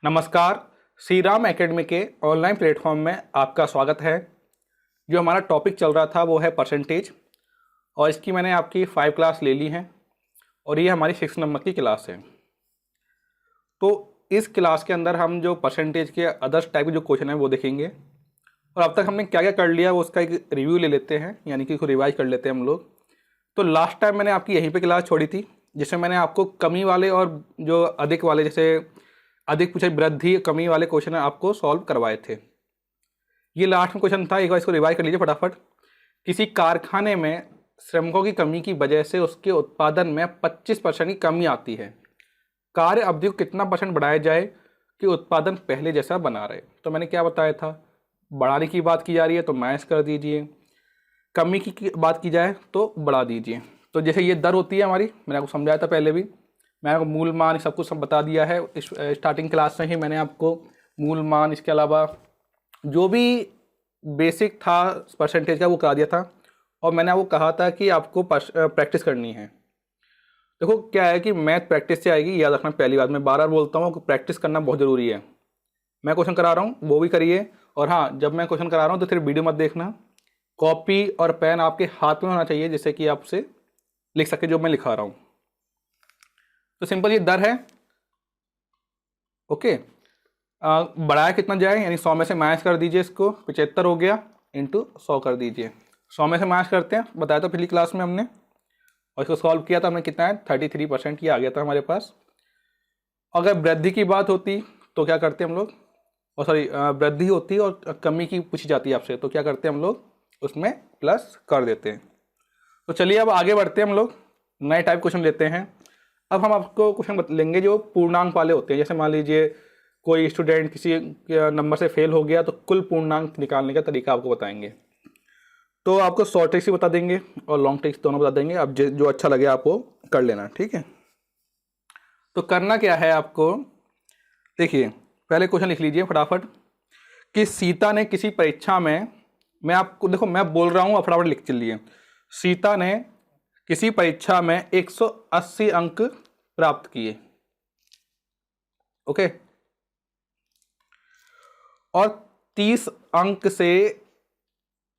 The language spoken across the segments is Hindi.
नमस्कार। श्री राम एकेडमी के ऑनलाइन प्लेटफॉर्म में आपका स्वागत है। जो हमारा टॉपिक चल रहा था वो है परसेंटेज, और इसकी मैंने आपकी 5 क्लास ले ली है और ये हमारी 6 नंबर की क्लास है। तो इस क्लास के अंदर हम जो परसेंटेज के अदर्स टाइप के जो क्वेश्चन हैं वो देखेंगे, और अब तक हमने क्या क्या कर लिया वो उसका एक रिव्यू ले लेते हैं, यानी कि उसको रिवाइज कर लेते हैं हम लोग। तो लास्ट टाइम मैंने आपकी यहीं पे क्लास छोड़ी थी, जिसमें मैंने आपको कमी वाले और जो अधिक वाले, जैसे अधिक पूछे वृद्धि कमी वाले क्वेश्चन आपको सॉल्व करवाए थे। ये लास्ट में क्वेश्चन था, एक बार इसको रिवाइज कर लीजिए फटाफट। किसी कारखाने में श्रमिकों की कमी की वजह से उसके उत्पादन में 25% की कमी आती है। कार्य अवधि को कितना % बढ़ाया जाए कि उत्पादन पहले जैसा बना रहे। तो मैंने क्या बताया था, बढ़ाने की बात की जा रही है तो माइनस कर दीजिए, कमी की बात की जाए तो बढ़ा दीजिए। तो जैसे ये दर होती है हमारी, मैंने आपको समझाया था पहले भी, मैंने आपको मूल मान सब कुछ सब बता दिया है। स्टार्टिंग क्लास में ही मैंने आपको मूल मान, इसके अलावा जो भी बेसिक था परसेंटेज का वो करा दिया था, और मैंने आपको कहा था कि आपको प्रैक्टिस करनी है। देखो क्या है कि मैथ प्रैक्टिस से आएगी, याद रखना। पहली बात मैं बार बार बोलता हूँ कि प्रैक्टिस करना बहुत ज़रूरी है। मैं क्वेश्चन करा रहा हूँ वो भी करिए, और हाँ, जब मैं क्वेश्चन करा रहा हूँ तो फिर वीडियो मत देखना। कॉपी और पेन आपके हाथ में होना चाहिए, जिससे कि आपसे लिख सके जो मैं लिखा रहा हूँ। तो सिंपल ये दर है, ओके। बढ़ाया कितना जाए, यानी 100 में से माइनस कर दीजिए, इसको 75 हो गया, इंटू 100 कर दीजिए। 100 में से माइनस करते हैं, बताया तो पिछली क्लास में हमने, और इसको सॉल्व किया था हमने, कितना है 33% ये आ गया था हमारे पास। अगर वृद्धि की बात होती तो क्या करते हम लोग, और सॉरी वृद्धि होती और कमी की पूछी जाती है आपसे, तो क्या करते हम लोग, उसमें प्लस कर देते हैं। तो चलिए अब आगे बढ़ते हैं, हम लोग नए टाइप क्वेश्चन लेते हैं। अब हम आपको क्वेश्चन लेंगे जो पूर्णांक वाले होते हैं। जैसे मान लीजिए कोई स्टूडेंट किसी नंबर से फेल हो गया, तो कुल पूर्णांक निकालने का तरीका आपको बताएंगे। तो आपको शॉर्ट ट्रिक्स ही बता देंगे और लॉन्ग ट्रिक्स दोनों बता देंगे। अब जो अच्छा लगे आपको कर लेना, ठीक है। तो करना क्या है आपको, देखिए पहले क्वेश्चन लिख लीजिए फटाफट कि सीता ने किसी परीक्षा में, मैं आपको देखो मैं बोल रहा हूँ आप फटाफट लिख चलिए। सीता ने किसी परीक्षा में 180 अंक प्राप्त किए, ओके, और 30 अंक से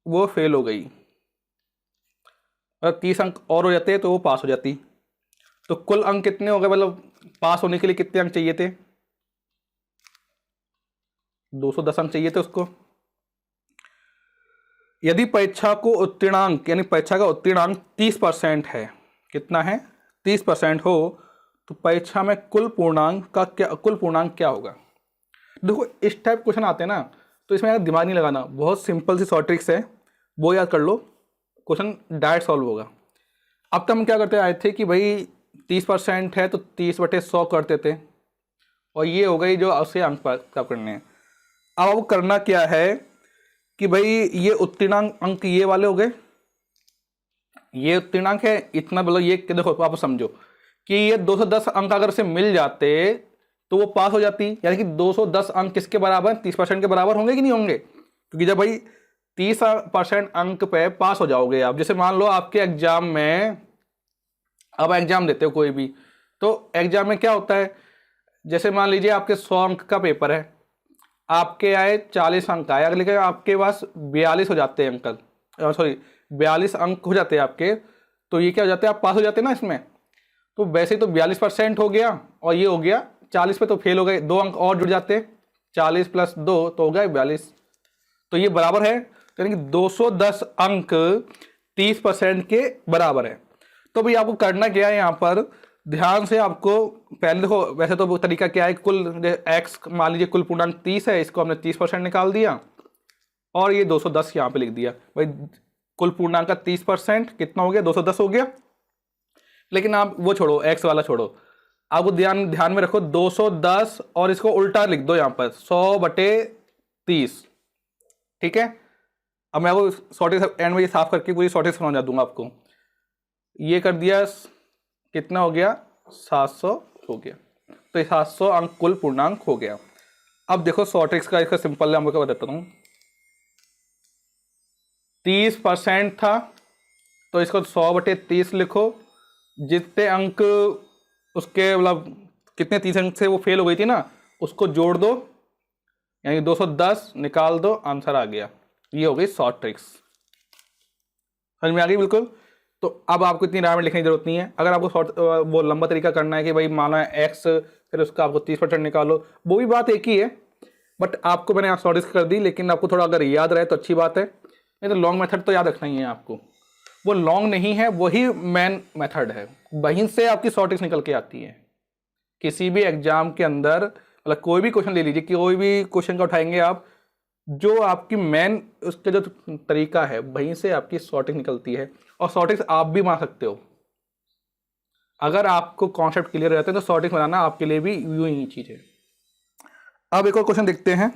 वो फेल हो गई। अगर 30 अंक और हो जाते तो वो पास हो जाती। तो कुल अंक कितने हो गए, मतलब पास होने के लिए कितने अंक चाहिए थे, 210 अंक चाहिए थे उसको। यदि परीक्षा को उत्तीर्णांक, यानी परीक्षा का उत्तीर्णांक 30% है, कितना है 30% हो, तो परीक्षा में कुल पूर्णांक क्या होगा। देखो इस टाइप क्वेश्चन आते हैं ना, तो इसमें यार दिमाग नहीं लगाना, बहुत सिंपल सी शॉर्ट ट्रिक्स है, वो याद कर लो, क्वेश्चन डायरेक्ट सॉल्व होगा। अब तक हम क्या करते आए थे कि भाई 30% है तो 30/100 करते थे, और ये हो गई जो उससे अंक प्राप्त करने हैं। अब आपको करना क्या है कि भाई ये उत्तीर्णांक अंक ये वाले हो गए, ये उत्तीर्णांक है इतना, मतलब ये देखो आप समझो कि ये 210 अंक अगर से मिल जाते तो वो पास हो जाती। यानी कि 210 अंक किसके बराबर, 30% के बराबर होंगे कि नहीं होंगे, क्योंकि जब भाई 30% अंक पे पास हो जाओगे आप। जैसे मान लो आपके एग्जाम में, अब एग्जाम देते हो कोई भी, तो एग्जाम में क्या होता है, जैसे मान लीजिए आपके 100 अंक का पेपर है, आपके आए 40 अंक आए, अगर लेकिन आपके पास 42 हो जाते हैं अंक, सॉरी 42 अंक हो जाते हैं आपके, तो ये क्या हो जाते हैं, आप पास हो जाते हैं ना इसमें। तो वैसे तो 42% हो गया, और ये हो गया 40 पे तो फेल हो गए, 2 अंक और जुड़ जाते, 40 + 2 तो हो गया 42, तो ये बराबर है, यानी कि 210 अंक 30% के बराबर है। तो भाई आपको करना क्या है, यहाँ पर ध्यान से आपको पहले देखो, वैसे तो वो तरीका क्या है, कुल एक्स मान लीजिए कुल पूर्णांक 30 है, इसको हमने 30% निकाल दिया, और ये 210 यहाँ पे लिख दिया। भाई कुल पूर्णांक का 30% कितना हो गया, 210 हो गया। लेकिन आप वो छोड़ो, एक्स वाला छोड़ो, आपको ध्यान में रखो 210, और इसको उल्टा लिख दो यहाँ पर 100/30, ठीक है। अब मैं आपको शॉर्टेज एंड में ये साफ करके पूरी शॉर्टेज समझा दूंगा आपको। ये कर दिया, कितना हो गया 700 हो गया, तो ये 700 अंक कुल पूर्णांक हो गया। अब देखो शॉर्टेज का इसका सिंपल है, मैं बताता हूँ। 30% था तो इसको 100/30 लिखो, जितने अंक उसके मतलब कितने 30 अंक से वो फेल हो गई थी ना, उसको जोड़ दो, यानी 210 निकाल दो, आंसर आ गया। ये हो गई शॉर्ट ट्रिक्स। समझ में आ गई बिल्कुल। तो अब आपको इतनी डायमेंड लिखने की जरूरत नहीं है। अगर आपको शॉर्ट वो लंबा तरीका करना है कि भाई माना एक्स, फिर उसका आपको 30% निकालो, वो भी बात एक ही है, बट आपको मैंने शॉर्ट ट्रिक्स कर दी। लेकिन आपको थोड़ा अगर याद रहे तो अच्छी बात है, नहीं तो लॉन्ग मेथड तो याद रखना ही है आपको। वो लॉन्ग नहीं है, वही मेन मेथड है, वहीं से आपकी शॉर्ट ट्रिक्स निकल के आती है। किसी भी एग्जाम के अंदर मतलब कोई भी क्वेश्चन ले लीजिए, कोई भी क्वेश्चन का उठाएंगे आप, जो आपकी मेन उसका जो तरीका है वहीं से आपकी शॉर्ट ट्रिक्स निकलती है। और शॉर्ट ट्रिक्स आप भी बना सकते हो। अगर आपको कॉन्सेप्ट क्लियर रहते हैं तो शॉर्ट ट्रिक्स बनाना आपके लिए भी यूं ही चीज है। अब एक और क्वेश्चन देखते हैं।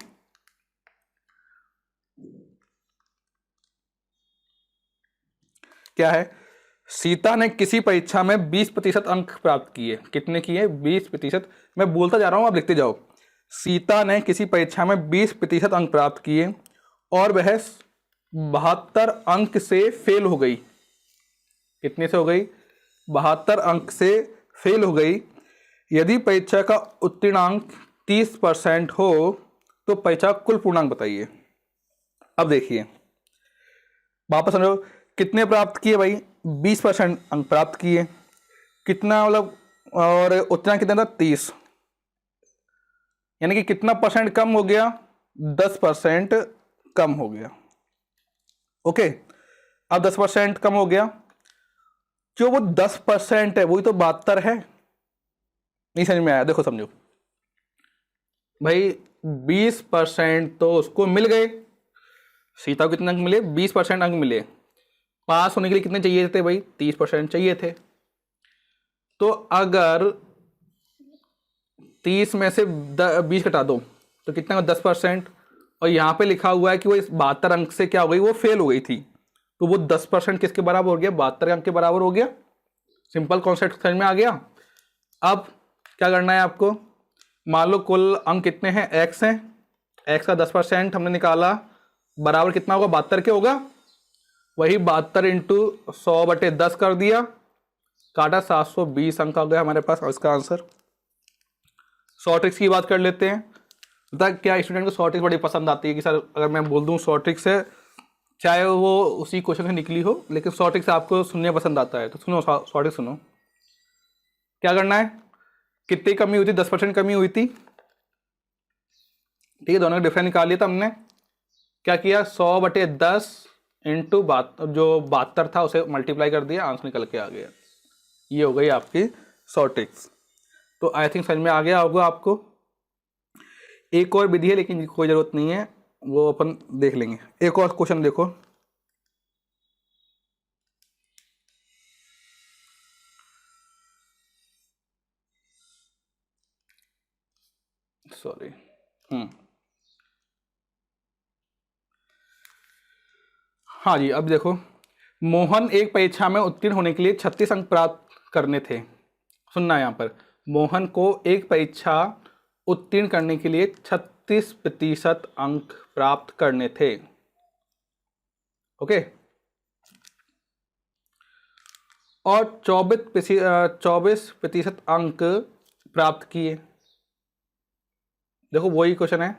क्या है? सीता ने किसी परीक्षा में 20% अंक प्राप्त किए। कितने किए? 20%। मैं बोलता जा रहा हूं, आप लिखते जाओ। सीता ने किसी परीक्षा में 20% अंक प्राप्त किए और वह 72 अंक से फेल हो गई। कितने से हो गई? 72 अंक से फेल हो गई। यदि परीक्षा का उत्तीर्णांक 30% हो तो परीक्षा का कुल पूर्णांक बताइए। अब देखिए, वापस समझो, कितने प्राप्त किए भाई? 20% अंक प्राप्त किए। कितना मतलब, और उतना कितना था? 30, यानी कि कितना परसेंट कम हो गया? 10% कम हो गया। ओके, अब 10% कम हो गया, जो वो 10% है वही तो 72 है। नहीं समझ में आया? देखो समझो भाई, 20% तो उसको मिल गए। सीता को कितने अंक मिले? 20% अंक मिले। पास होने के लिए कितने चाहिए थे भाई? 30% चाहिए थे। तो अगर 30 में से 20 घटा दो तो कितना? 10%। और यहां पे लिखा हुआ है कि वो इस 72 अंक से क्या हो गई? वो फेल हो गई थी। तो वो 10% किसके बराबर हो गया? 72 अंक के बराबर हो गया। सिंपल कॉन्सेप्ट समझ में आ गया। अब क्या करना है आपको? मान लो कुल अंक कितने हैं? एक्स हैं। एक्स का 10% हमने निकाला, बराबर कितना होगा? 72 के होगा। वही 72 इंटू 100/10 कर दिया, काटा 720 अंक आ गया हमारे पास इसका आंसर। शॉर्ट ट्रिक्स की बात कर लेते हैं। पता क्या स्टूडेंट को शॉर्ट ट्रिक्स बड़ी पसंद आती है कि सर अगर मैं बोल दूं शॉर्ट ट्रिक्स है, चाहे वो उसी क्वेश्चन से निकली हो, लेकिन शॉर्ट ट्रिक्स आपको सुनने पसंद आता है। तो सुनो, शॉर्ट ट्रिक्स सुनो। क्या करना है? कितनी कमी हुई थी? 10% कमी हुई थी। ठीक है, दोनों का डिफरेंस निकाल लिया था हमने। क्या किया? 100/10 इंटू जो 72 था उसे मल्टीप्लाई कर दिया, आंसर निकल के आ गया। ये हो गई आपकी शॉर्ट ट्रिक्स। तो आई थिंक समझ में आ गया होगा आपको। एक और विधि है लेकिन कोई जरूरत नहीं है, वो अपन देख लेंगे। एक और क्वेश्चन देखो। सॉरी। हाँ जी, अब देखो, मोहन एक परीक्षा में उत्तीर्ण होने के लिए 36 अंक प्राप्त करने थे। सुनना यहां पर, मोहन को एक परीक्षा उत्तीर्ण करने के लिए 36% अंक प्राप्त करने थे। ओके, और 24% अंक प्राप्त किए। देखो वही क्वेश्चन है,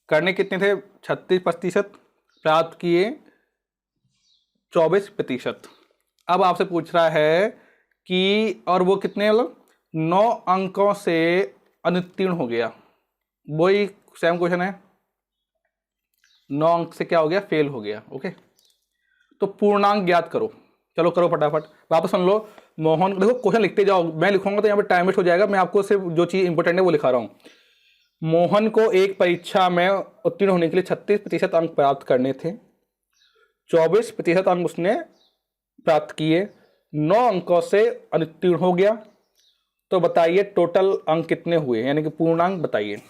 करने कितने थे? 36%, प्राप्त किए 24%। अब आपसे पूछ रहा है कि और वो कितने, मतलब 9 अंकों से अनुत्तीर्ण हो गया। वही सेम क्वेश्चन है, 9 अंक से क्या हो गया? फेल हो गया। ओके, तो पूर्णांक ज्ञात करो। चलो करो फटाफट, वापस सुन लो। मोहन, देखो क्वेश्चन लिखते जाओ, मैं लिखूंगा तो यहाँ पे टाइम वेस्ट हो जाएगा। मैं आपको सिर्फ जो चीज इंपॉर्टेंट है वो लिखा रहा हूँ। मोहन को एक परीक्षा में उत्तीर्ण होने के लिए 36% अंक प्राप्त करने थे। 24% अंक उसने प्राप्त किए, 9 अंकों से अनुत्तीर्ण हो गया। तो बताइए टोटल अंक कितने हुए, यानी कि पूर्णांक बताइए।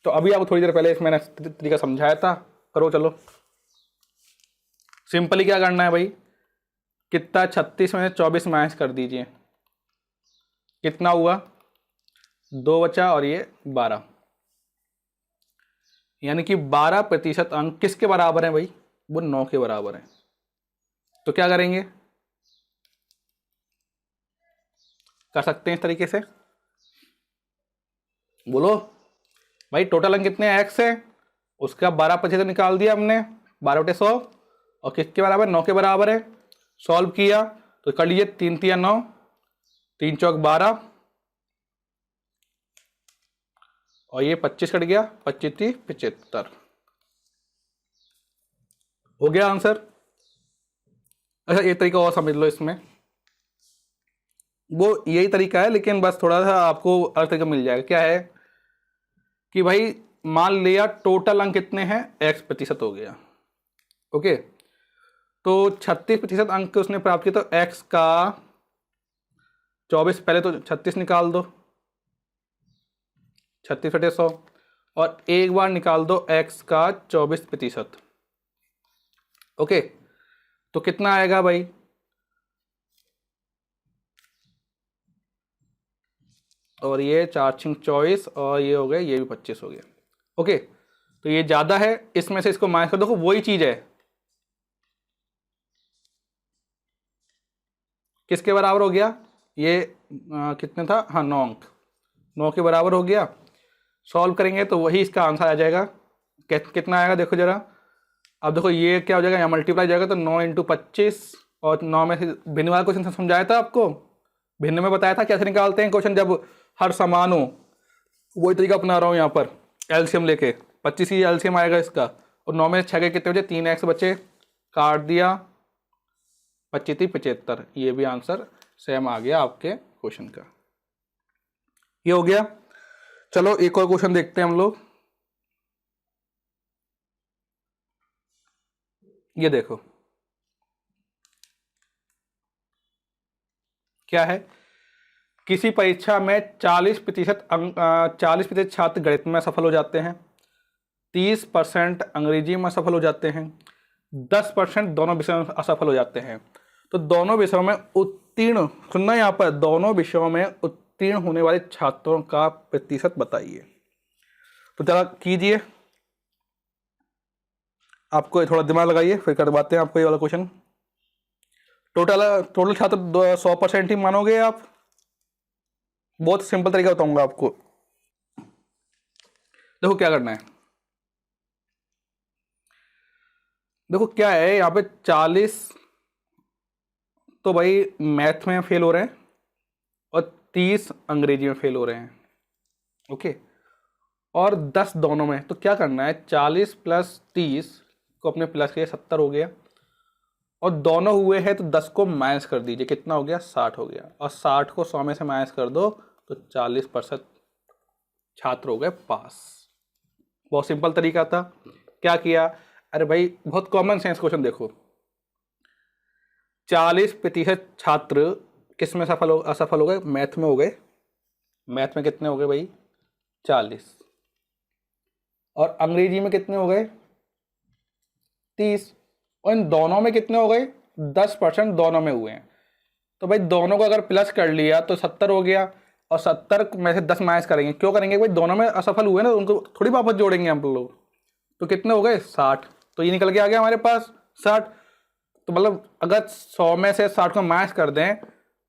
तो अभी आपको थोड़ी देर पहले मैंने तरीका समझाया था, करो चलो। सिंपली क्या करना है भाई? कितना? 36 में 24 माइनस कर दीजिए, कितना हुआ? 2 बचा और ये 12, यानी कि 12% अंक किसके बराबर है भाई? वो 9 के बराबर है। तो क्या करेंगे? कर सकते हैं इस तरीके से। बोलो भाई, टोटल अंक कितने हैं, x है, उसका 12% निकाल दिया हमने, 12/100, और किसके बराबर, 9 के बराबर है। सॉल्व किया तो कर लीजिए, 3 3 9, 3 चौक 12, और ये 25 कट गया, 25 3 75, हो गया आंसर। अच्छा एक तरीका और समझ लो इसमें, वो यही तरीका है लेकिन बस थोड़ा सा आपको अलग तरीका मिल जाएगा। क्या है कि भाई मान लिया टोटल अंक कितने हैं, x% हो गया। ओके, तो 36% अंक उसने प्राप्त किया, तो x का 24, पहले तो 36 निकाल दो, 36/100, और एक बार निकाल दो x का 24%। ओके, तो कितना आएगा भाई, और ये 4 6 24, और ये हो गया, ये भी 25 हो गया। ओके, तो ये ज्यादा है, इसमें से इसको माइनस कर, देखो वही चीज है, किसके बराबर हो गया ये, कितने था, हाँ 9 अंक, 9 के बराबर हो गया। सॉल्व करेंगे तो वही इसका आंसर आ जाएगा। कितना आएगा देखो जरा, अब देखो ये क्या हो जाएगा, यहाँ मल्टीप्लाई जाएगा, तो 9 × 25, और 9 में से भिन्न वाला क्वेश्चन समझाया था आपको, भिन्न में बताया था कैसे निकालते हैं क्वेश्चन जब हर समान हो, वही तरीका अपना रहा हूँ यहाँ पर, एलसीएम लेके, 25 ही एलसीएम आएगा इसका, और 9 में 6 के कितने बचे, 3x बचे, काट दिया, 25 3 75, ये भी आंसर सेम आ गया आपके क्वेश्चन का। ये हो गया। चलो एक और क्वेश्चन देखते हैं हम लोग। ये देखो क्या है, किसी परीक्षा में 40% छात्र गणित में सफल हो जाते हैं, 30% अंग्रेजी में सफल हो जाते हैं, 10% दोनों विषयों में असफल हो जाते हैं। तो दोनों विषयों में उत्तीर्ण, सुनना यहाँ पर, दोनों विषयों में उत्तीर्ण होने वाले छात्रों का प्रतिशत बताइए। तो जरा कीजिए, आपको थोड़ा दिमाग लगाइए, फिर करवाते हैं आपको ये वाला क्वेश्चन। टोटल छात्र 100% ही मानोगे आप, बहुत सिंपल तरीका बताऊंगा आपको। देखो क्या करना है, देखो क्या है यहाँ पे, 40 तो भाई मैथ में फेल हो रहे हैं, और 30 अंग्रेजी में फेल हो रहे हैं। ओके, और 10 दोनों में, तो क्या करना है, 40 + 30 को अपने प्लस के 70 हो गया, और दोनों हुए हैं तो 10 को माइनस कर दीजिए, कितना हो गया, 60 हो गया, और 60 को 100 में से माइनस कर दो तो 40% छात्र हो गए पास। बहुत सिंपल तरीका था। क्या किया, अरे भाई बहुत कॉमन सेंस क्वेश्चन देखो, 40% छात्र किस में असफल हो गए, मैथ में हो गए, मैथ में कितने हो गए भाई, 40, और अंग्रेजी में कितने हो गए, 30, और इन दोनों में कितने हो गए, 10% दोनों में हुए हैं। तो भाई दोनों को अगर प्लस कर लिया तो 70 हो गया, और 70 में से 10 माइनस करेंगे, क्यों करेंगे भाई, दोनों में असफल हुए ना, उनको थोड़ी वापस जोड़ेंगे हम लोग। तो कितने हो गए, 60, तो ये निकल के आ गया हमारे पास 60। तो मतलब अगर 100 में से 60 को माइनस कर दें,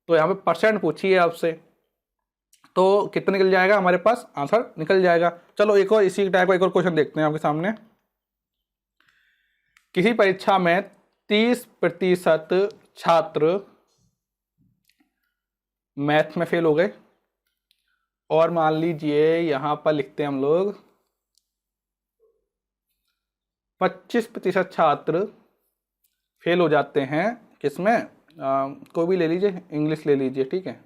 तो यहाँ पे परसेंट पूछिए आपसे, तो कितना निकल जाएगा हमारे पास, आंसर निकल जाएगा। चलो एक और इसी टाइप का एक और क्वेश्चन देखते हैं आपके सामने। किसी परीक्षा में 30% छात्र मैथ में फेल हो गए, और मान लीजिए यहां पर लिखते हैं हम लोग 25% छात्र फेल हो जाते हैं, किसमें, कोई भी ले लीजिए, इंग्लिश ले लीजिए, ठीक है,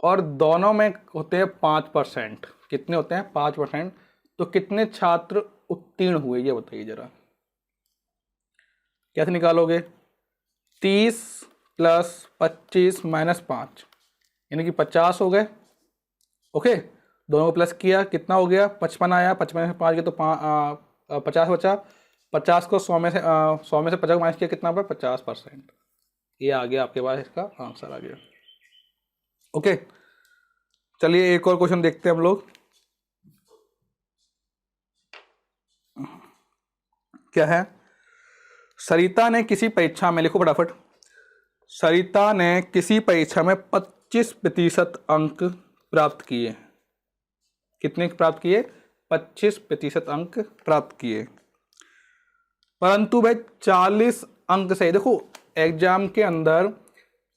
और दोनों में होते हैं 5%, कितने होते हैं, 5%। तो कितने छात्र उत्तीर्ण हुए, ये बताइए जरा, कैसे निकालोगे, 30 + 25 - 5, यानी कि 50 हो गए। ओके, दोनों को प्लस किया, कितना हो गया, 55 आया, 55 में से 5 गया तो 50 बचा, 50 को 100 में से 50 को माइनस किया, कितना पर 50%, ये आ गया आपके पास, इसका आंसर आ गया। ओके, चलिए एक और क्वेश्चन देखते हैं हम लोग। क्या है, सरिता ने किसी परीक्षा में, लिखो फटाफट, सरिता ने किसी परीक्षा में 25% अंक प्राप्त किए, कितने प्राप्त किए? 25% अंक प्राप्त किए। परंतु भाई 40 अंक से, देखो एग्जाम के अंदर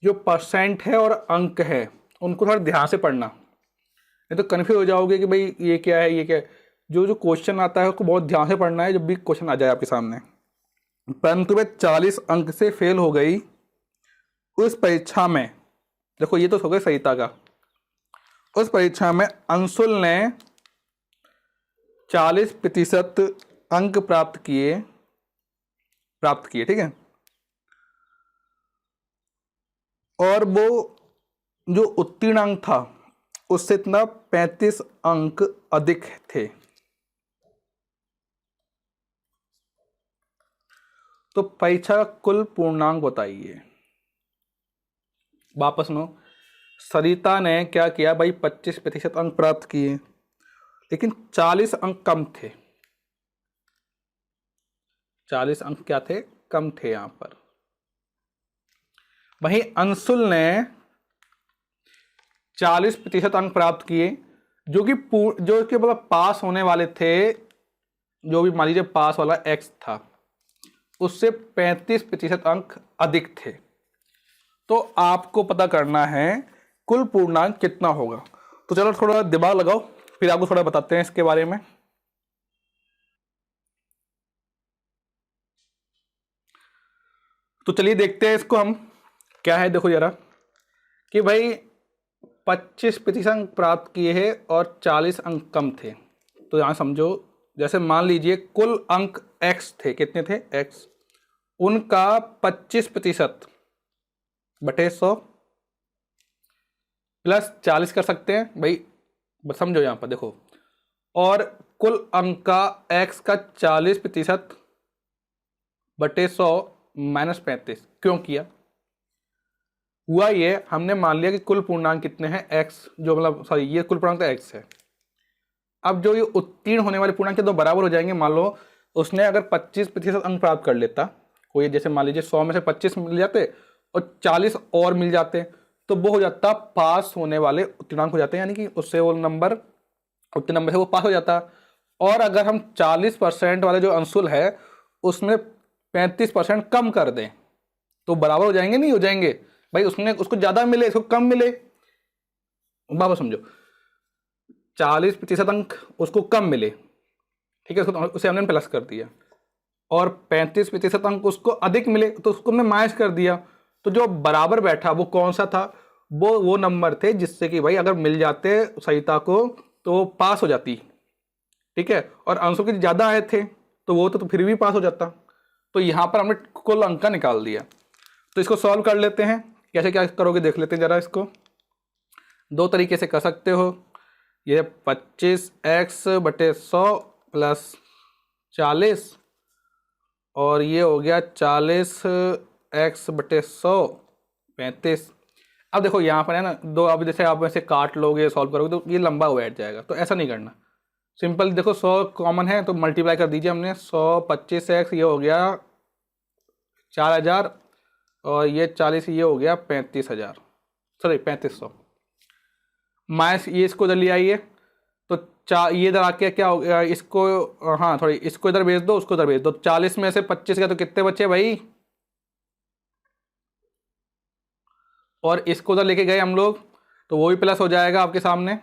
जो परसेंट है और अंक है उनको थोड़ा ध्यान से पढ़ना, नहीं तो कन्फ्यूज हो जाओगे कि भाई ये क्या है ये क्या है। जो जो क्वेश्चन आता है उसको बहुत ध्यान से पढ़ना है जब भी क्वेश्चन आ जाए आपके सामने। परंतु भाई 40 अंक से फेल हो गई उस परीक्षा में, देखो ये तो हो गया सहिता का, उस परीक्षा में अंशुल ने 40% अंक प्राप्त किए, ठीक है। और वो जो उत्तीर्ण अंक था उससे इतना 35 अंक अधिक थे। तो परीक्षा का कुल पूर्णांक बताइए। वापस सुनो, सरिता ने क्या किया भाई, 25% अंक प्राप्त किए, लेकिन 40 अंक कम थे। 40 अंक क्या थे? कम थे यहां पर। वहीं अंशुल ने 40% अंक प्राप्त किए, जो कि जो कि मतलब पास होने वाले थे, जो भी मान लीजिए पास वाला एक्स था उससे 35% अंक अधिक थे। तो आपको पता करना है कुल पूर्णांक कितना होगा। तो चलो थोड़ा दिमाग लगाओ, फिर आपको थोड़ा बताते हैं इसके बारे में। तो चलिए देखते हैं इसको हम क्या है। देखो जरा कि भाई 25% अंक प्राप्त किए हैं और 40 अंक कम थे। तो यहां समझो, जैसे मान लीजिए कुल अंक x थे, कितने थे? x, उनका 25% बटे 100 प्लस 40 कर सकते हैं भाई, समझो यहां पर देखो। और कुल अंक का x का 40% बटे 100 माइनस 35 क्यों किया? हुआ ये, हमने मान लिया कि कुल पूर्णांक कितने हैं? x, जो मतलब सॉरी ये कुल पूर्णांक तो x है। अब जो ये उत्तीर्ण होने वाले पूर्णांक तो बराबर हो जाएंगे। मान लो उसने अगर 25% अंक प्राप्त कर लेता, कोई जैसे मान लीजिए 100 में से 25 मिल जाते और 40 और मिल जाते, तो वो हो जाता पास होने वाले उत्तीर्णांक हो जाते हैं, यानी कि उससे वो नंबर, उत्तीर्ण नंबर से वो पास हो जाता। और अगर हम 40% वाले जो अंशुल है उसमें 35% कम कर दें तो बराबर हो जाएंगे, नहीं हो जाएंगे भाई? उसने उसको ज्यादा मिले, इसको कम मिले। बाबा समझो, 40% अंक उसको कम मिले, ठीक है, उसको उसे हमने प्लस कर दिया, और 35% अंक उसको अधिक मिले तो उसको हमने माइनस कर दिया। तो जो बराबर बैठा वो कौन सा था? वो नंबर थे जिससे कि भाई अगर मिल जाते सहिता को तो वो पास हो जाती, ठीक है। और अंशों के ज्यादा आए थे तो वो तो फिर भी पास हो जाता। तो यहां पर हमने कुल अंक का निकाल दिया। तो इसको सॉल्व कर लेते हैं। कैसे क्या करोगे देख लेते हैं जरा। इसको दो तरीके से कर सकते हो। ये 25x बटे 100 प्लस 40, और ये हो गया 40x बटे 100 35। अब देखो यहाँ पर है ना दो, अब जैसे आप ऐसे काट लोगे सॉल्व करोगे तो ये लंबा बैठ जाएगा, तो ऐसा नहीं करना। सिंपल देखो 100 कॉमन है तो मल्टीप्लाई कर दीजिए हमने। 100 25x ये हो गया 4000, और ये 40 ये हो गया 35,000, सॉरी 3500। माइनस ये इसको इधर ले आइए तो ये इधर आके क्या हो गया इसको, हाँ थोड़ी इसको इधर भेज दो, उसको इधर भेज दो। 40 में से 25 का तो कितने बचे भाई? और इसको उधर लेके गए हम लोग तो वो भी प्लस हो जाएगा आपके सामने।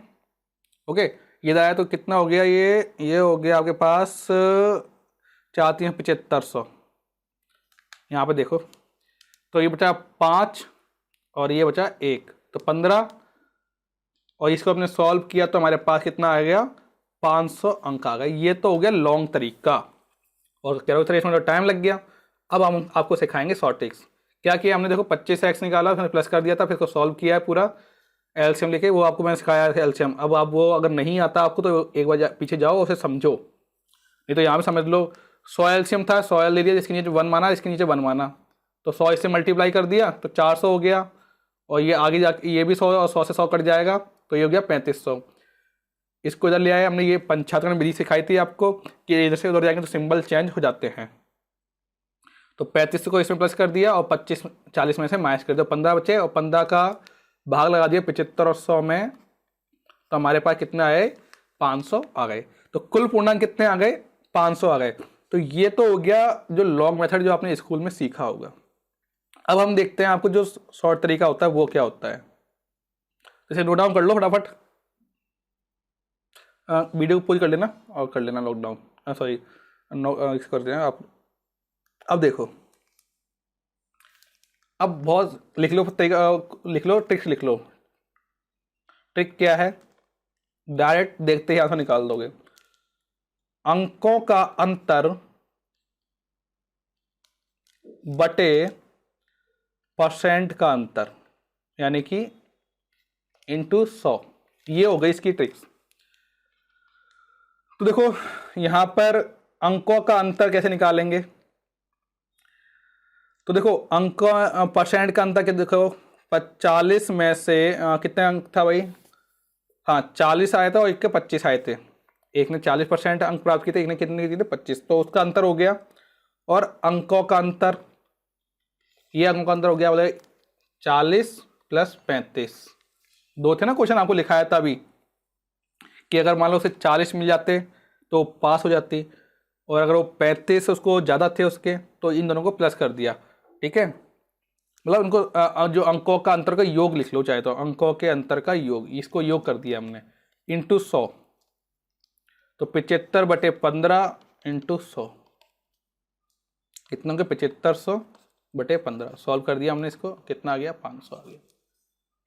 ओके, ये इधर आया तो कितना हो गया? ये हो गया आपके पास 4,75,000। यहाँ पे देखो तो ये बचा 5 और ये बचा 1, तो 15। और इसको आपने सॉल्व किया तो हमारे पास कितना आ गया? 500 अंक आ गए। ये तो हो गया लॉन्ग तरीका, और कह रहे इसमें टाइम लग गया। अब हम आपको सिखाएंगे शॉर्ट ट्रिक्स। क्या किया हमने? देखो 25x निकाला, फिर प्लस कर दिया था, फिर इसको सॉल्व किया है पूरा एलसीएम लेके, वो आपको मैंने सिखाया है एलसीएम। अब आप वो अगर नहीं आता आपको तो एक बार पीछे जाओ उसे समझो, नहीं तो यहाँ पे समझ लो 100 एलसीएम था, 100 एल ले लिया, जिसके नीचे 1 माना, इसके नीचे 1 माना, तो 100 इससे मल्टीप्लाई कर दिया तो 400 हो गया। और ये आगे जाके ये भी 100 और 100 से 100 कट जाएगा तो ये हो गया 3500। इसको इधर ले आए हमने। ये पंचायत में विधि सिखाई थी आपको कि इधर से उधर जाएंगे तो सिंबल चेंज हो जाते हैं। तो 35 को इसमें प्लस कर दिया और 25 40 में से माइनस कर दिया, 15 बचे, और 15 का भाग लगा दिया 75 और 100 में, तो हमारे पास कितना है? 500 आ गए। तो कुल पूर्णांक कितने आ गए? 500 आ गए। तो ये तो हो गया जो लॉग मेथड जो आपने स्कूल में सीखा होगा। अब हम देखते हैं आपको जो शॉर्ट तरीका होता है वो क्या होता है। जैसे नोट डाउन कर लो फटाफट, वीडियो पूरी कर लेना और कर लेना लॉकडाउन, सॉरी इस कर देना आप। अब देखो, अब बहुत लिख लो तरीका, लिख लो ट्रिक्स लिख लो। ट्रिक क्या है? डायरेक्ट देखते ही आंसर निकाल दोगे। अंकों का अंतर बटे परसेंट का अंतर, यानी कि इंटू 100, ये हो गई इसकी ट्रिक्स। तो देखो यहां पर अंकों का अंतर कैसे निकालेंगे? तो देखो अंक परसेंट का अंतर क्या, देखो 40 में से कितने अंक था भाई? हाँ 40 आया था और एक के 25 आए थे। एक ने 40% अंक प्राप्त किए थे, एक ने कितने किए थे? 25। तो उसका अंतर हो गया। और अंकों का अंतर, ये अंकों का अंतर हो गया बोले 40 + 35। दो थे ना क्वेश्चन आपको लिखाया था अभी, कि अगर मान लो उसे 40 मिल जाते तो पास हो जाती, और अगर वो 35 उसको ज़्यादा थे उसके, तो इन दोनों को प्लस कर दिया। ठीक है, मतलब उनको जो अंकों का अंतर का योग लिख लो चाहे तो, अंकों के अंतर का योग, इसको योग कर दिया हमने इंटू 100। तो 75/15 इंटू 100 कितना हो गया? 7500/15। सॉल्व कर दिया हमने इसको, कितना आ गया? 500 आ गया।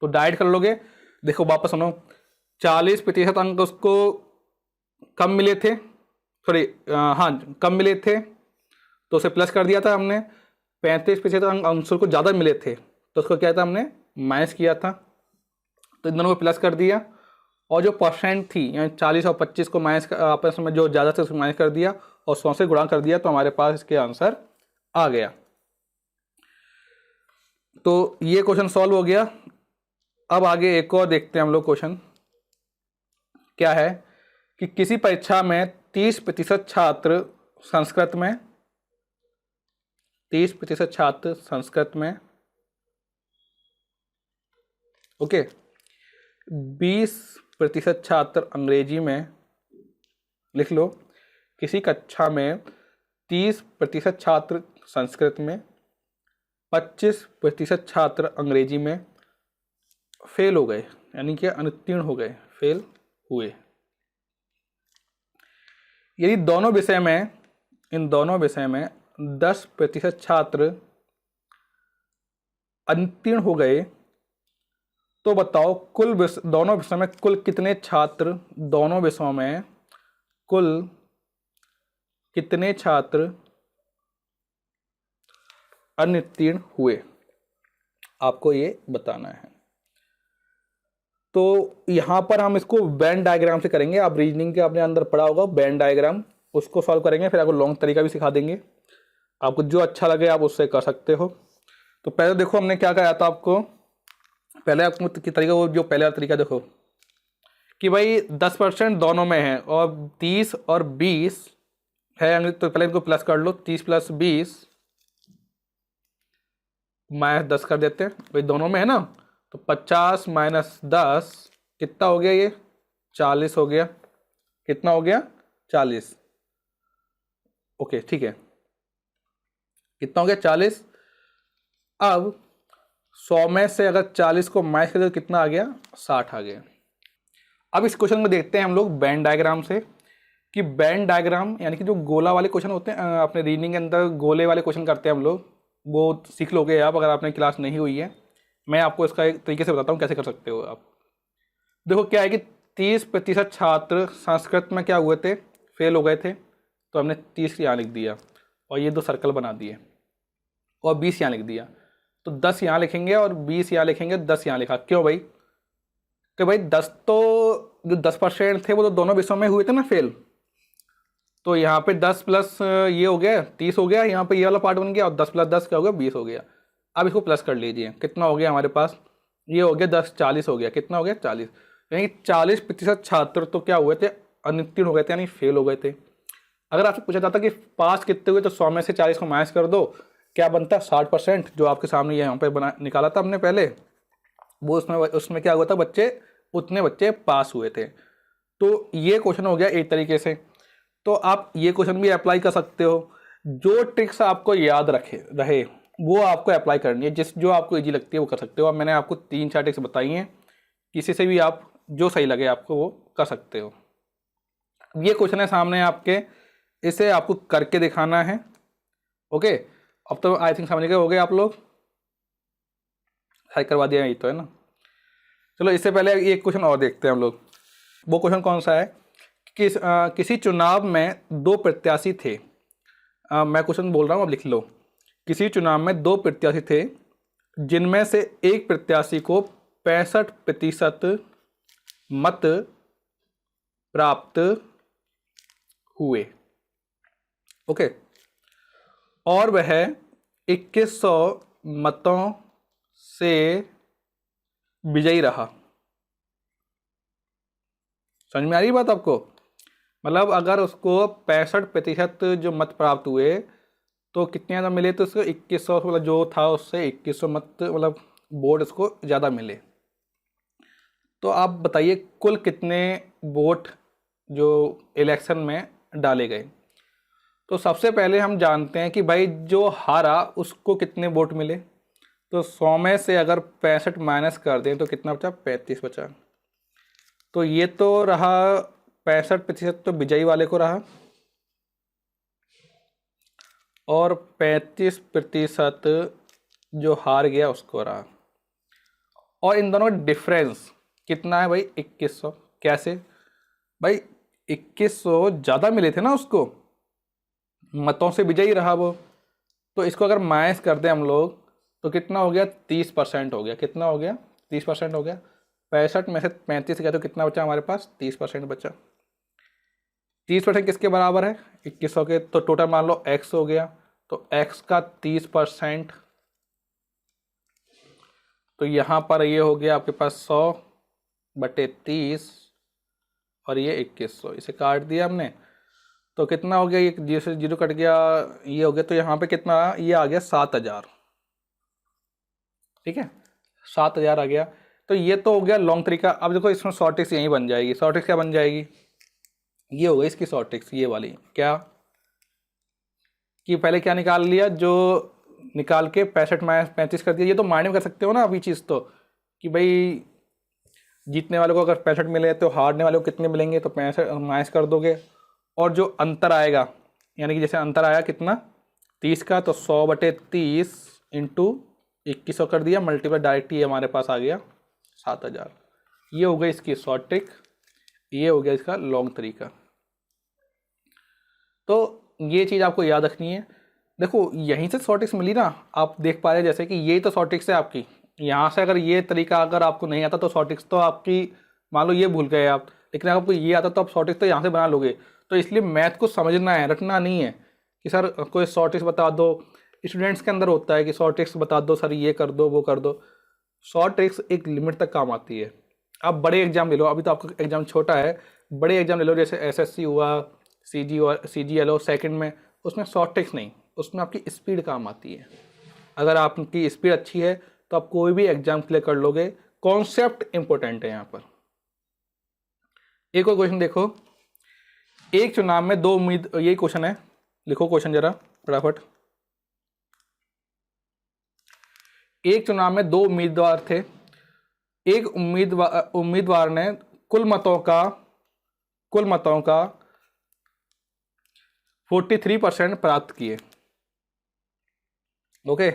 तो डाइट कर लोगे। देखो वापस सुनो, 40% अंक उसको कम मिले थे, सॉरी हाँ कम मिले थे तो उसे प्लस कर दिया था हमने। 35% अंक आंसर को ज़्यादा मिले थे तो उसको क्या था, हमने माइनस किया था। तो इन दोनों को प्लस कर दिया, और जो परसेंट थी यानी 40 और 25 को माइनस आपस में जो ज़्यादा थे उसको माइनस कर दिया और 100 से गुणा कर दिया, तो हमारे पास इसके आंसर आ गया। तो ये क्वेश्चन सॉल्व हो गया। अब आगे एक और देखते हैं हम लोग क्वेश्चन। क्या है कि किसी परीक्षा में 30% छात्र संस्कृत में, 30% छात्र संस्कृत में, ओके, 20% छात्र अंग्रेजी में, लिख लो। किसी कक्षा में 30% छात्र संस्कृत में, 25% छात्र अंग्रेजी में फेल हो गए, यानी कि अनुत्तीर्ण हो गए, फेल हुए। यदि दोनों विषय में, इन दोनों विषय में 10% छात्र अनुत्तीर्ण हो गए, तो बताओ कुल दोनों विषयों में कुल कितने छात्र, दोनों विषयों में कुल कितने छात्र अनुत्तीर्ण हुए, आपको ये बताना है। तो यहां पर हम इसको वेन डायग्राम से करेंगे। आप रीजनिंग के अपने अंदर पढ़ा होगा वेन डायग्राम, उसको सॉल्व करेंगे, फिर आपको लॉन्ग तरीका भी सिखा देंगे। आपको जो अच्छा लगे आप उससे कर सकते हो। तो पहले देखो हमने क्या कराया था आपको, पहले आपको तरीका, वो जो पहला तरीका देखो कि भाई 10% दोनों में है और 30 और 20 है, तो पहले इनको प्लस कर लो। 30 + 20 -10 कर देते हैं, भाई दोनों में है ना। तो 50 - 10 कितना हो गया? ये 40 हो गया। कितना हो गया? 40। ओके ठीक है, कितना हो गया? 40। अब 100 में से अगर 40 को माइनस कर दे तो कितना आ गया? 60 आ गया। अब इस क्वेश्चन को देखते हैं हम लोग वेन डायग्राम से, कि वेन डायग्राम यानी कि जो गोला वाले क्वेश्चन होते हैं, अपने रीडिंग के अंदर गोले वाले क्वेश्चन करते हैं हम लोग, वो सीख लोगे आप अगर आपने क्लास नहीं हुई है। मैं आपको इसका एक तरीके से बताता हूँ कैसे कर सकते हो आप। देखो क्या है कि 30% छात्र संस्कृत में क्या हुए थे? फेल हो गए थे। तो हमने 30 यहाँ लिख दिया और ये 2 सर्कल बना दिए, और 20 यहाँ लिख दिया। तो 10 यहाँ लिखेंगे और 20 यहाँ लिखेंगे, 10 यहाँ लिखा। क्यों भाई? कि भाई 10 तो जो 10% थे वो तो दोनों विषयों में हुए थे ना फेल। तो यहाँ पे 10 प्लस ये हो गया 30 हो गया, यहाँ पे ये वाला पार्ट बन गया, और 10 + 10 क्या हो गया? 20 हो गया। अब इसको प्लस कर लीजिए, कितना हो गया हमारे पास? ये हो गया 10, 40 हो गया। कितना हो गया? 40। यानी 40% छात्र तो क्या हुए थे? अनुत्तीर्ण हो गए थे, यानी फेल हो गए थे। अगर आपसे पूछा जाता कि पास कितने हुए, तो 100 में से 40 को माइनस कर दो, क्या बनता है? 60%, जो आपके सामने यहाँ पे बना निकाला था हमने पहले, वो उसमें क्या हुआ था? बच्चे, उतने बच्चे पास हुए थे। तो ये क्वेश्चन हो गया एक तरीके से। तो आप ये क्वेश्चन भी अप्लाई कर सकते हो। जो ट्रिक्स आपको याद रहे वो आपको अप्लाई करनी है, जो आपको इजी लगती है वो कर सकते हो। अब मैंने आपको 3-4 ट्रिक्स बताई हैं, किसी से भी आप जो सही लगे आपको वो कर सकते हो। ये क्वेश्चन है सामने आपके, इसे आपको करके दिखाना है। ओके, अब तो आई थिंक समझ गए होगे आप लोग, करवा दिया ये तो है ना। चलो इससे पहले एक क्वेश्चन और देखते हैं हम लोग। वो क्वेश्चन कौन सा है, किसी चुनाव में 2 प्रत्याशी थे। मैं क्वेश्चन बोल रहा हूँ, अब लिख लो। किसी चुनाव में 2 प्रत्याशी थे, जिनमें से एक प्रत्याशी को 65% मत प्राप्त हुए। ओके, और वह 2100 मतों से विजयी रहा। समझ में आ रही बात आपको? मतलब अगर उसको 65% जो मत प्राप्त हुए तो कितने ज़्यादा मिले, तो उसको 2100, मतलब जो था उससे 2100 मत, मतलब वोट उसको ज़्यादा मिले। तो आप बताइए कुल कितने वोट जो इलेक्शन में डाले गए। तो सबसे पहले हम जानते हैं कि भाई जो हारा उसको कितने वोट मिले। तो 100 में से अगर 65 माइनस कर दें तो कितना बचा, 35 बचा। तो ये तो रहा 65% तो विजयी वाले को रहा, और 35% जो हार गया उसको रहा। और इन दोनों का डिफरेंस कितना है भाई, 2100। कैसे भाई, 2100 ज़्यादा मिले थे ना उसको, मतों से विजयी रहा वो। तो इसको अगर माइनस कर दें हम लोग तो कितना हो गया, 30% हो गया। कितना हो गया, 30% हो गया। 65 में से 35 गया तो कितना बचा हमारे पास, 30% बचा। 30% किसके बराबर है, 2100 के। तो टोटल मान लो x हो गया, तो x का 30%, तो यहाँ पर ये हो गया आपके पास 100/30, और ये 2100, इसे काट दिया हमने तो कितना हो गया, ये 0 से 0 कट गया, ये हो गया। तो यहाँ पे कितना, ये आ गया 7000। ठीक है, 7000 आ गया। तो ये तो हो गया लॉन्ग तरीका। अब देखो इसमें शॉर्ट ट्रिक्स यहीं बन जाएगी। शॉर्ट ट्रिक्स क्या बन जाएगी, ये हो गई इसकी शॉर्ट ट्रिक्स, ये वाली क्या, कि पहले क्या निकाल लिया, जो निकाल के 65 माइनस 35 कर दिया। ये तो माइंड में कर सकते हो ना अभी चीज़ तो, कि भाई जीतने वाले को अगर 65 मिले तो हारने वाले को कितने मिलेंगे, तो 65 माइनस कर दोगे। और जो अंतर आएगा, यानी कि जैसे अंतर आया कितना, 30 का, तो 100/30 इंटू 2100 कर दिया, मल्टीप्लाई डायरेक्ट ही हमारे पास आ गया 7000। ये हो गई इसकी शॉर्ट ट्रिक, ये हो गया इसका लॉन्ग तरीका। तो ये चीज़ आपको याद रखनी है। देखो यहीं से शॉर्ट ट्रिक्स मिली ना, आप देख पा रहे हैं जैसे कि यही तो शॉर्ट ट्रिक्स है आपकी। यहाँ से अगर ये तरीका अगर आपको नहीं आता तो शॉर्ट ट्रिक्स तो आपकी, मान लो ये भूल गए आप, लेकिन अगर आपको ये आता तो आप शॉर्ट ट्रिक्स तो यहाँ से बना लोगे। तो इसलिए मैथ को समझना है, रटना नहीं है कि सर कोई शॉर्ट ट्रिक्स बता दो। स्टूडेंट्स के अंदर होता है कि शॉर्ट ट्रिक्स बता दो सर, ये कर दो वो कर दो। शॉर्ट ट्रिक्स एक लिमिट तक काम आती है। आप बड़े एग्जाम ले लो, अभी तो आपका एग्जाम छोटा है, बड़े एग्जाम ले लो, जैसे एसएससी हुआ, सीजीएल हो सेकंड में, उसमें शॉर्ट ट्रिक्स नहीं, उसमें आपकी स्पीड काम आती है। अगर आपकी स्पीड अच्छी है तो आप कोई भी एग्जाम क्लियर कर लोगे। कॉन्सेप्ट इंपॉर्टेंट है यहाँ पर। एक और क्वेश्चन देखो, एक चुनाव में 2 उम्मीद, यही क्वेश्चन है, लिखो क्वेश्चन जरा फटाफट। एक चुनाव में 2 उम्मीदवार थे। एक उम्मीदवार ने कुल मतों का 43% प्राप्त किए। ओके,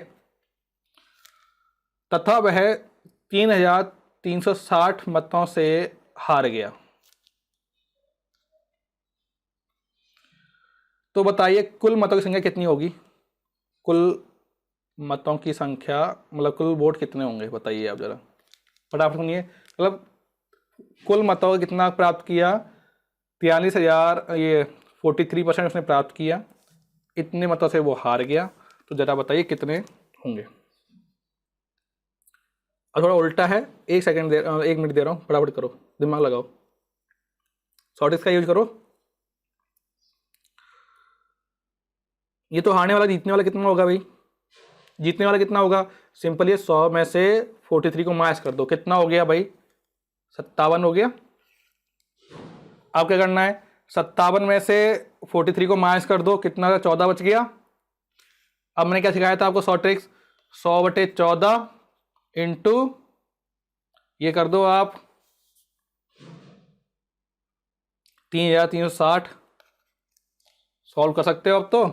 तथा वह 3360 मतों से हार गया। तो बताइए कुल मतों की संख्या कितनी होगी, कुल मतों की संख्या, मतलब कुल वोट कितने होंगे बताइए आप जरा फटाफट सुनिए। मतलब कुल मतों का कितना प्राप्त किया, 43,000, ये 43% उसने प्राप्त किया, इतने मतों से वो हार गया। तो जरा बताइए कितने होंगे। और थोड़ा उल्टा है, 1 मिनट दे रहा हूँ, फटाफट करो, दिमाग लगाओ, शॉर्टेज का यूज करो। ये तो हारने वाला, जीतने वाला कितना होगा भाई, जीतने वाला कितना होगा, सिंपल ये 100 में से 43 को माइनस कर दो, कितना हो गया भाई, 57 हो गया। अब क्या करना है, 57 में से 43 को माइनस कर दो, कितना 14 बच गया। अब मैंने क्या सिखाया था आपको शॉर्ट ट्रिक्स, 100/14 इंटू ये कर दो आप 3360, सॉल्व कर सकते हो अब तो,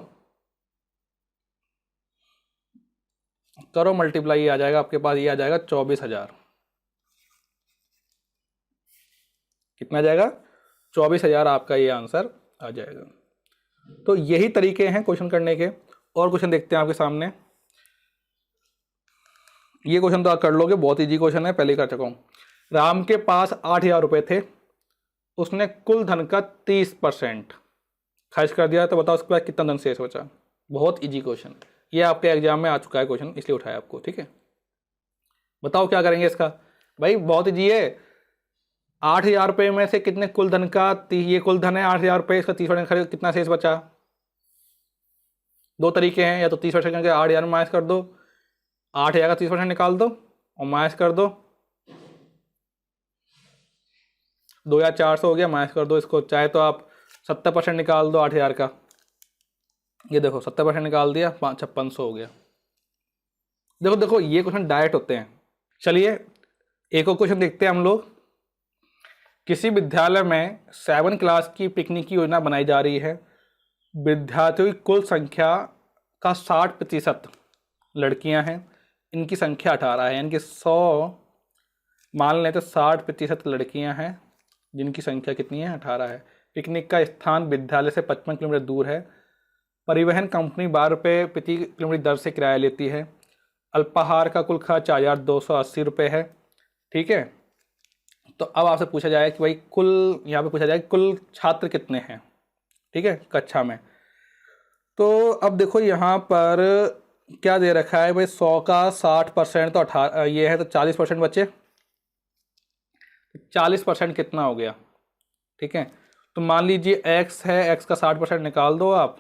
करो मल्टीप्लाई, आ जाएगा आपके पास, ये आ जाएगा 24,000। कितना आ जाएगा, 24,000 आपका ये आंसर आ जाएगा। तो यही तरीके हैं क्वेश्चन करने के। और क्वेश्चन देखते हैं आपके सामने। ये क्वेश्चन तो आप कर लोगे, बहुत इजी क्वेश्चन है, पहले कर चुका हूं। राम के पास 8,000 रुपए थे, उसने कुल धन का 30% खर्च कर दिया, तो बताओ उसके बाद कितना धन शेष बचा। बहुत इजी क्वेश्चन, ये आपके एग्जाम में आ चुका है क्वेश्चन, इसलिए उठाया आपको। ठीक है, बताओ क्या करेंगे इसका। भाई बहुत इजी है, 8,000 रुपये में से कितने कुल धन का, ये कुल धन है 8,000 रुपये, इसका 30% खर्च, कितना शेष बचा। दो तरीके हैं, या तो 30% करके 8,000 में माइनस कर दो, 8,000 का 30% निकाल दो और माइनस कर दो, 2,400 हो गया, माइनस कर दो इसको। चाहे तो आप 70% निकाल दो 8,000 का, ये देखो 70% निकाल दिया, 5600 हो गया। देखो देखो ये क्वेश्चन डायरेक्ट होते हैं। चलिए एक और क्वेश्चन देखते हैं हम लोग। किसी विद्यालय में 7 क्लास की पिकनिक की योजना बनाई जा रही है। विद्यार्थियों की कुल संख्या का 60% लड़कियां हैं, इनकी संख्या 18 है, यानी कि 100 मान लें तो 60% लड़कियां हैं जिनकी संख्या कितनी है, 18 है। पिकनिक का स्थान विद्यालय से 55 किलोमीटर दूर है। परिवहन कंपनी 12 रुपये प्रति किलोमीटर दर से किराया लेती है। अल्पाहार का कुल खर्च 1,280 रुपये है। ठीक है, तो अब आपसे पूछा जाए कि भाई कुल, यहाँ पे पूछा जाए कुल छात्र कितने हैं, ठीक है, कक्षा में। तो अब देखो यहाँ पर क्या दे रखा है भाई, 100 का 60% तो 18 ये है, तो 40% बचे। 40% कितना हो गया, ठीक है। तो मान लीजिए x है, x का 60% निकाल दो आप,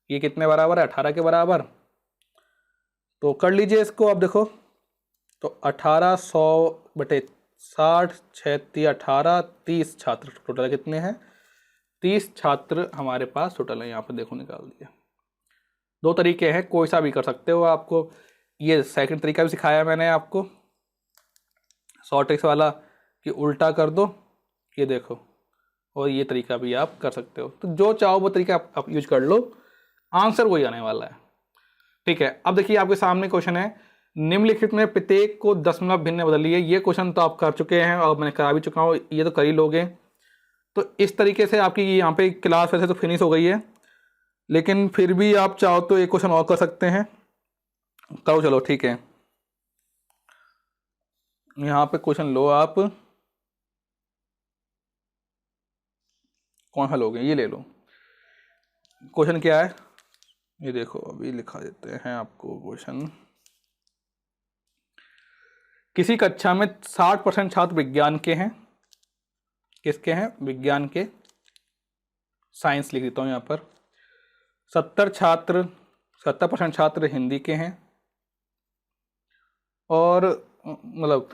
ये कितने बराबर है, 18 के बराबर। तो कर लीजिए इसको, अब देखो तो 18 100/60 6 18 30 छात्र टोटल कितने हैं, 30 छात्र हमारे पास टोटल है। यहाँ पर देखो निकाल दिया। दो तरीके हैं, कोई सा भी कर सकते हो। आपको ये सेकंड तरीका भी सिखाया मैंने आपको, शॉर्ट ट्रिक्स वाला, कि उल्टा कर दो, ये देखो, और ये तरीका भी आप कर सकते हो। तो जो चाहो वो तरीका आप यूज कर लो, आंसर वही आने वाला है। ठीक है, अब देखिए आपके सामने क्वेश्चन है, निम्नलिखित में प्रत्येक को दशमलव भिन्न में बदलिए। ये क्वेश्चन तो आप कर चुके हैं और मैंने करा भी चुका हूँ, ये तो कर ही लोगे। तो इस तरीके से आपकी यहाँ पे क्लास वैसे तो फिनिश हो गई है, लेकिन फिर भी आप चाहो तो एक क्वेश्चन और कर सकते हैं। करो, चलो ठीक है। यहाँ पे क्वेश्चन लो आप, कौन सा लोगे, ये ले लो। क्वेश्चन क्या है ये देखो, अभी लिखा देते हैं आपको क्वेश्चन। किसी कक्षा में 60% छात्र विज्ञान के हैं, किसके हैं, विज्ञान के, साइंस लिख देता हूँ यहाँ पर। 70% छात्र हिंदी के हैं, और मतलब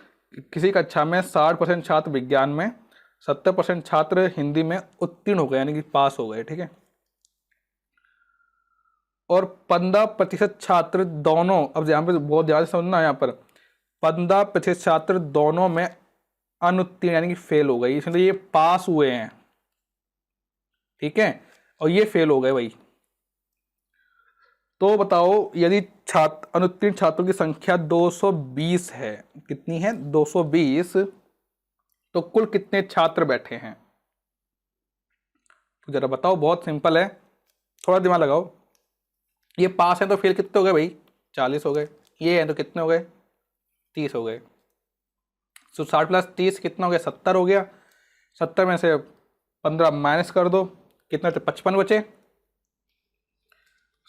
किसी कक्षा में 60% छात्र विज्ञान में, 70% छात्र हिंदी में उत्तीर्ण हो गए, यानी कि पास हो गए। ठीक है, और 15% छात्र दोनों, अब यहाँ पे बहुत ध्यान से समझना, यहाँ पर 15% छात्र दोनों में अनुत्तीर्ण यानी कि फेल हो गई, इसलिए ये पास हुए हैं। ठीक है, और ये फेल हो गए भाई। तो बताओ यदि छात्र अनुत्तीर्ण छात्रों की संख्या 220 है, कितनी है, 220, तो कुल कितने छात्र बैठे हैं। तो जरा बताओ, बहुत सिंपल है, थोड़ा दिमाग लगाओ। ये पास है तो फेल कितने हो गए भाई, 40 हो गए। ये है तो कितने हो गए, 30 हो गए। तो 60 + 30 कितना हो गया, 70 हो गया। 70 में से 15 माइनस कर दो, कितना थे, 55 बचे।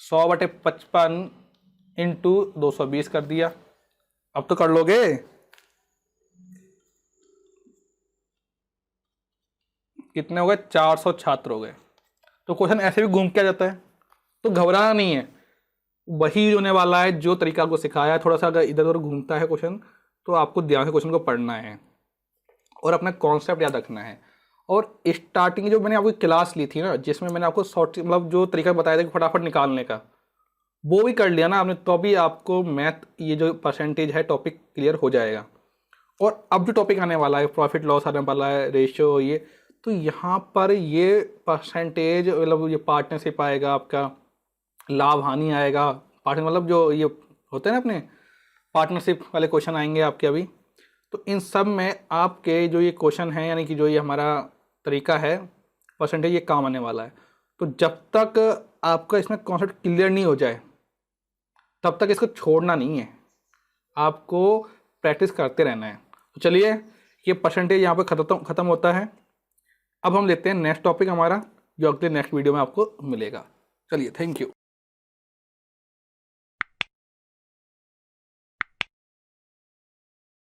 100/55 इंटू 220 कर दिया। अब तो कर लोगे, कितने हो गए, 400 छात्र हो गए। तो क्वेश्चन ऐसे भी घूम के आ जाता है, तो घबराना नहीं है, वही होने वाला है जो तरीका आपको सिखाया है। थोड़ा सा अगर इधर उधर घूमता है क्वेश्चन, तो आपको ध्यान से क्वेश्चन को पढ़ना है और अपना कॉन्सेप्ट याद रखना है। और स्टार्टिंग जो मैंने आपको क्लास ली थी ना, जिसमें मैंने आपको शॉर्ट मतलब जो तरीका बताया था कि फटाफट निकालने का, वो भी कर लिया ना आपने, तो भी आपको मैथ ये जो परसेंटेज है टॉपिक क्लियर हो जाएगा। और अब जो टॉपिक आने वाला है, प्रॉफिट लॉस आने वाला है, रेशियो, ये तो यहाँ पर ये परसेंटेज मतलब ये पार्टनरशिप आएगा, आपका लाभ हानि आएगा, पार्टनर मतलब जो ये होते हैं ना अपने पार्टनरशिप वाले क्वेश्चन आएंगे आपके अभी। तो इन सब में आपके जो ये क्वेश्चन है, यानी कि जो ये हमारा तरीका है परसेंटेज, ये काम आने वाला है। तो जब तक आपका इसमें कॉन्सेप्ट क्लियर नहीं हो जाए तब तक इसको छोड़ना नहीं है, आपको प्रैक्टिस करते रहना है। तो चलिए, ये परसेंटेज यहाँ पर ख़त्म होता है। अब हम लेते हैं नेक्स्ट टॉपिक हमारा, जो अगले नेक्स्ट वीडियो में आपको मिलेगा। चलिए, थैंक यू।